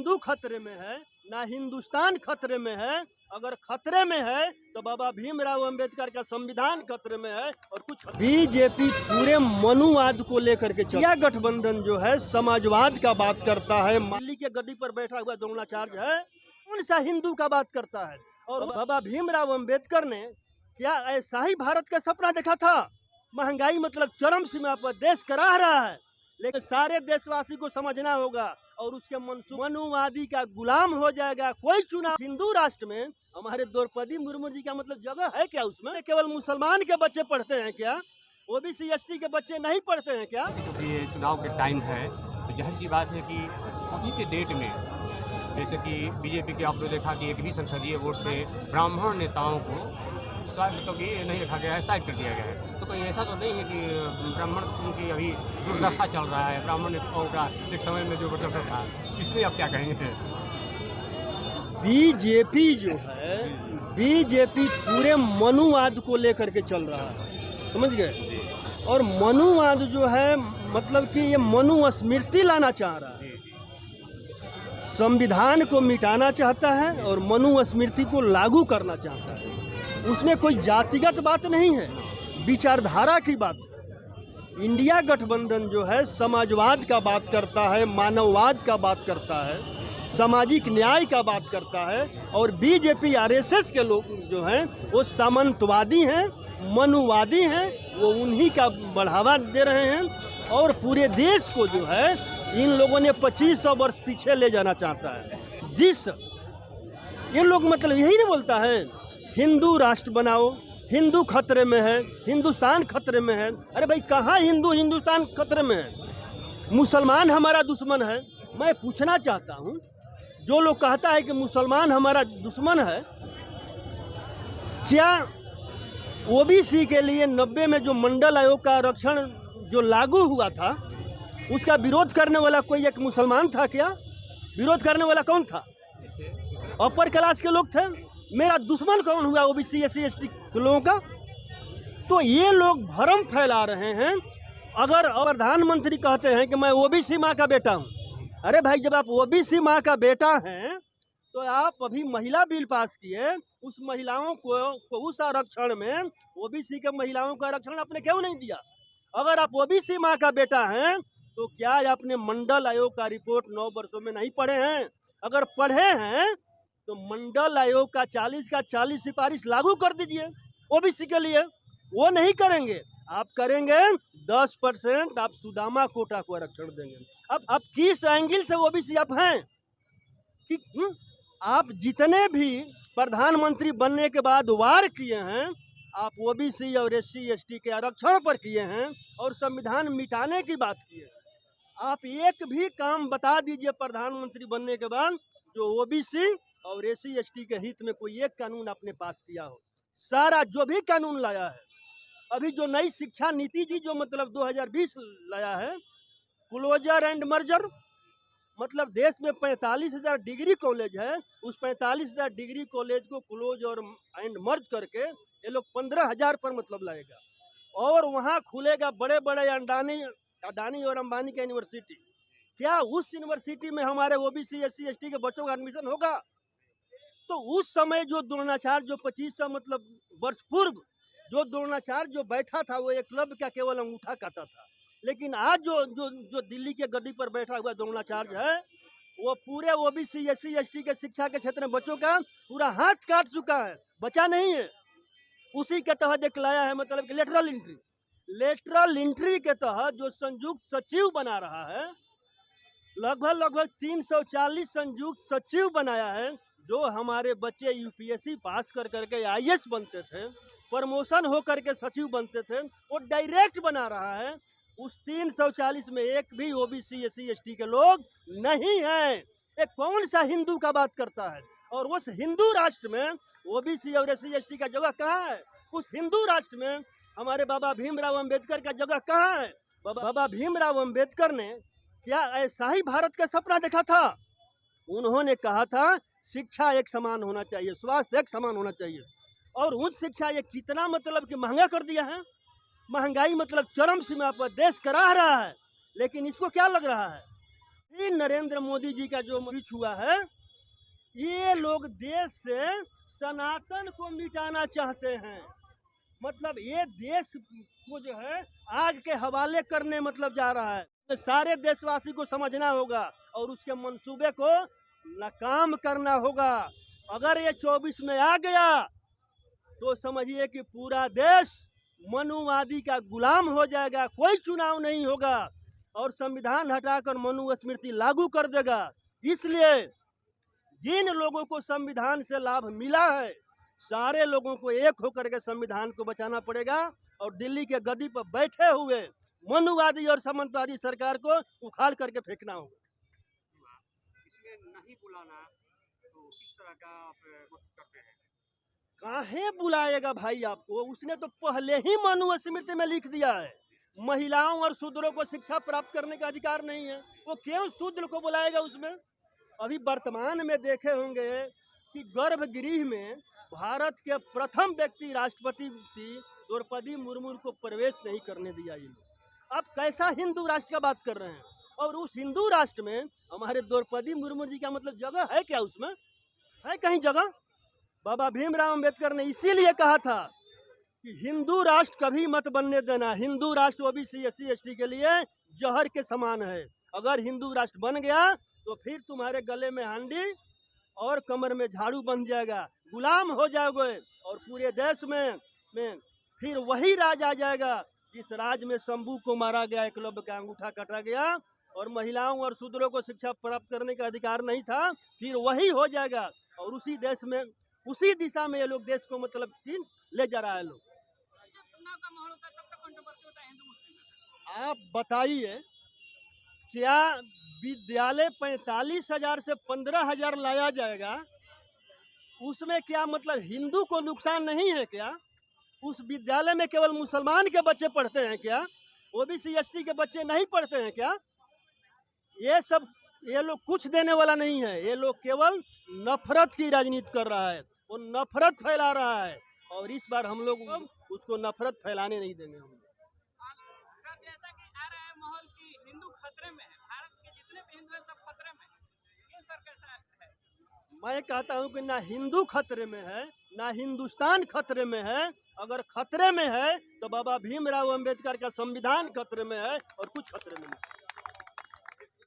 हिंदू खतरे में है, ना हिंदुस्तान खतरे में है। अगर खतरे में है तो बाबा भीमराव अंबेडकर का संविधान खतरे में है। और कुछ बीजेपी पूरे मनुवाद को लेकर के यह गठबंधन जो है समाजवाद का बात करता है। दिल्ली के गद्दी पर बैठा हुआ द्रोणाचार्य है, कौन सा हिंदू का बात करता है। और बाबा भीमराव अंबेडकर ने क्या ऐसा ही भारत का सपना देखा था? महंगाई मतलब चरम सीमा पर देश कराह रहा है, लेकिन सारे देशवासी को समझना होगा और उसके मनुवादी का गुलाम हो जाएगा कोई चुनाव। हिंदू राष्ट्र में हमारे द्रौपदी मुर्मू जी का मतलब जगह है क्या? उसमें केवल मुसलमान के बच्चे पढ़ते हैं क्या? ओबीसी एसटी के बच्चे नहीं पढ़ते हैं क्या? क्योंकि ये चुनाव के टाइम है तो जाहिर सी बात है कि अभी के डेट में जैसे कि बीजेपी के आपने देखा कि एक भी संसदीय वोट से ब्राह्मण नेताओं को मतलब ये नहीं रखा गया है, साइड कर दिया गया है। तो कहीं ऐसा तो नहीं है कि ब्राह्मण की अभी दुर्दशा चल रहा है, ब्राह्मण नेताओं का एक समय में जो प्रदर्शन था, इसमें आप क्या कहेंगे? बीजेपी जो है, बीजेपी पूरे मनुवाद को लेकर के चल रहा है, समझ गए? और मनुवाद जो है मतलब कि ये मनु स्मृति लाना चाह रहा है, संविधान को मिटाना चाहता है और मनु स्मृति को लागू करना चाहता है। उसमें कोई जातिगत बात नहीं है, विचारधारा की बात है। इंडिया गठबंधन जो है समाजवाद का बात करता है, मानववाद का बात करता है, सामाजिक न्याय का बात करता है। और बीजेपी आरएसएस के लोग जो हैं वो सामंतवादी हैं, मनुवादी हैं, वो उन्हीं का बढ़ावा दे रहे हैं। और पूरे देश को जो है इन लोगों ने 2500 वर्ष पीछे ले जाना चाहता है। जिस ये लोग मतलब यही नहीं बोलता है हिंदू राष्ट्र बनाओ, हिंदू खतरे में है, हिंदुस्तान खतरे में है। अरे भाई कहाँ हिंदुस्तान खतरे में है? मुसलमान हमारा दुश्मन है। मैं पूछना चाहता हूँ, जो लोग कहता है कि मुसलमान हमारा दुश्मन है, क्या ओबीसी के लिए 90 में जो मंडल आयोग का आरक्षण जो लागू हुआ था उसका विरोध करने वाला कोई एक मुसलमान था क्या? विरोध करने वाला कौन था? अपर क्लास के लोग थे। मेरा दुश्मन कौन हुआ ओबीसी एससी एसटी के लोगों का? तो ये लोग भ्रम फैला रहे हैं। अगर प्रधानमंत्री कहते हैं कि मैं ओबीसी माँ का बेटा हूँ, अरे भाई जब आप ओबीसी माँ का बेटा हैं तो आप अभी महिला बिल पास किए, उस महिलाओं को उस आरक्षण में ओबीसी के महिलाओं का आरक्षण आपने क्यों नहीं दिया? अगर आप ओबीसी माँ का बेटा हैं तो क्या आपने मंडल आयोग का रिपोर्ट 9 वर्षों में नहीं पढ़े हैं? अगर पढ़े हैं तो मंडल आयोग का 40 का 40 सिफारिश लागू कर दीजिए ओबीसी के लिए। वो नहीं करेंगे, आप करेंगे 10% आप सुदामा कोटा को आरक्षण देंगे। अब किस एंगल से ओबीसी आप हैं कि आप जितने भी प्रधानमंत्री बनने के बाद वार किए हैं आप ओबीसी और एससी एसटी के आरक्षण पर किए हैं और संविधान मिटाने की बात की है। आप एक भी काम बता दीजिए प्रधानमंत्री बनने के बाद जो ओबीसी और एससी एसटी के हित में कोई एक कानून आपने पास किया हो। सारा जो भी कानून लाया है, अभी जो नई शिक्षा नीति जी जो मतलब 2020 लाया है, क्लोजर एंड मर्जर, मतलब देश में 45,000 डिग्री कॉलेज है, उस 45,000 डिग्री कॉलेज को क्लोज और एंड मर्ज करके ये लोग 15,000 पर मतलब लाएगा। और वहाँ खुलेगा बड़े बड़े अडानी और अंबानी का यूनिवर्सिटी। क्या उस यूनिवर्सिटी में हमारे ओबीसी एससी एसटी के बच्चों का एडमिशन होगा? तो उस समय जो द्रोणाचार्य जो 2500 मतलब वर्ष पूर्व जो द्रोणाचार्य जो बैठा था वो एकलव्य का केवल अंगूठा काटा था। लेकिन आज जो दिल्ली के गद्दी पर बैठा हुआ द्रोणाचार्य है वो पूरे ओबीसी एससी एसटी के शिक्षा के क्षेत्र में बच्चों का पूरा हाथ काट चुका है, बचा नहीं है। उसी के तहत एक लाया है मतलब कि लेटरल एंट्री के तहत जो संयुक्त सचिव बना रहा है, लगभग 340 संयुक्त सचिव बनाया है। जो हमारे बच्चे यूपीएससी पास कर करके आईएएस बनते थे, प्रमोशन हो करके सचिव बनते थे, वो डायरेक्ट बना रहा है। उस 340 में एक भी ओबीसी एससी एसटी के लोग नहीं है। एक कौन सा हिंदू का बात करता है? और उस हिंदू राष्ट्र में ओबीसी और एससी एसटी का जगह कहाँ है? उस हिंदू राष्ट्र में हमारे बाबा भीमराव अंबेडकर का जगह कहाँ है? बाबा भीमराव अंबेडकर ने क्या ऐसा ही भारत का सपना देखा था? उन्होंने कहा था शिक्षा एक समान होना चाहिए, स्वास्थ्य एक समान होना चाहिए। और उच्च शिक्षा ये कितना मतलब कि महंगा कर दिया है। महंगाई मतलब चरम सीमा पर देश कराह रहा है, लेकिन इसको क्या लग रहा है? ये नरेंद्र मोदी जी का जो स्पीच हुआ है, ये लोग देश से सनातन को मिटाना चाहते हैं। मतलब ये देश को जो है आग के हवाले करने मतलब जा रहा है। तो सारे देशवासी को समझना होगा और उसके मंसूबे को नाकाम करना होगा। अगर ये 24 में आ गया तो समझिए कि पूरा देश मनुवादी का गुलाम हो जाएगा, कोई चुनाव नहीं होगा और संविधान हटाकर मनुस्मृति लागू कर देगा। इसलिए जिन लोगों को संविधान से लाभ मिला है, सारे लोगों को एक होकर के संविधान को बचाना पड़ेगा और दिल्ली के गद्दी पर बैठे हुए मनुवादी और सामंतवादी सरकार को उखाड़ करके फेंकना होगा। इसमें नहीं बुलाना तो किस तरह का आप मत करते हैं? काहे बुलाएगा भाई आपको? उसने तो पहले ही मनुस्मृति में लिख दिया है, महिलाओं और शूद्रों को शिक्षा प्राप्त करने का अधिकार नहीं है। वो क्यों शूद्र को बुलाएगा उसमें? अभी वर्तमान में देखे होंगे कि गर्भगृह में भारत के प्रथम व्यक्ति राष्ट्रपति द्रौपदी मुर्मू को प्रवेश नहीं करने दिया ये लोग। अब कैसा हिंदू राष्ट्र का बात कर रहे हैं? और उस हिंदू राष्ट्र में हमारे द्रौपदी मुर्मू जी का मतलब जगह है क्या? उसमें है कहीं जगह? बाबा भीमराव अंबेडकर ने इसीलिए कहा था कि हिंदू राष्ट्र कभी मत बनने देना। हिंदू राष्ट्र ओबीसी SC ST के लिए जहर के समान है। अगर हिंदू राष्ट्र बन गया तो फिर तुम्हारे गले में हांडी और कमर में झाड़ू बन जाएगा, गुलाम हो जाओगे और पूरे देश में फिर वही राज आ जाएगा जिस राज में शंभू को मारा गया, एकलव्य का अंगूठा काटा गया और महिलाओं और शूद्रों को शिक्षा प्राप्त करने का अधिकार नहीं था। फिर वही हो जाएगा और उसी देश में उसी दिशा में ये लोग देश को मतलब ले जा रहा है लोग। आप बताइए, क्या विद्यालय 45,000 से 15,000 लाया जाएगा? उसमें क्या मतलब हिंदू को नुकसान नहीं है क्या? उस विद्यालय में केवल मुसलमान के बच्चे पढ़ते हैं क्या? ओबीसी ST के बच्चे नहीं पढ़ते हैं क्या? ये लोग कुछ देने वाला नहीं है। ये लोग केवल नफरत की राजनीति कर रहा है, वो नफरत फैला रहा है और इस बार हम लोग उसको नफरत फैलाने नहीं देंगे। हम जैसा कि आ रहा है माहौल की हिंदू खतरे में है, भारत के जितने भी हिंदू हैं सब खतरे में है, ये सर कैसा है? मैं कहता हूं कि ना हिंदू खतरे में है ना हिंदुस्तान खतरे में है। अगर खतरे में है तो बाबा भीमराव अंबेडकर का संविधान खतरे में है और कुछ खतरे में नहीं।